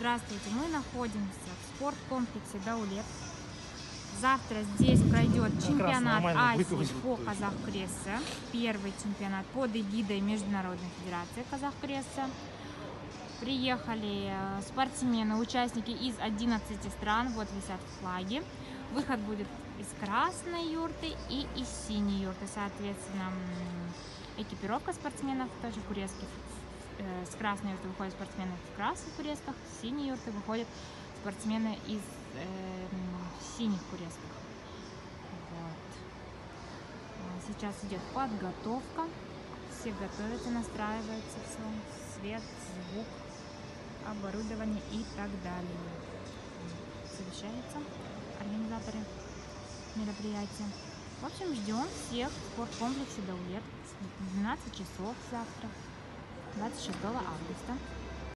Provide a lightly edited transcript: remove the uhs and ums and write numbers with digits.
Здравствуйте, мы находимся в спорткомплексе Даулет. Завтра здесь пройдет чемпионат Азии по казах-крессе. Первый чемпионат под эгидой Международной Федерации казах-крессе. Приехали спортсмены, участники из 11 стран, вот висят флаги. Выход будет из красной юрты и из синей юрты, соответственно, экипировка спортсменов тоже курецких. С красной юрты выходят спортсмены в красных куресках, с синей юрты выходят спортсмены из синих куресках. Вот. Сейчас идет подготовка, все готовятся, настраиваются, все, свет, звук, оборудование и так далее. Совещаются организаторы мероприятия. В общем, ждем всех в спорткомплексе Даулет в 12 часов завтра, 26 августа.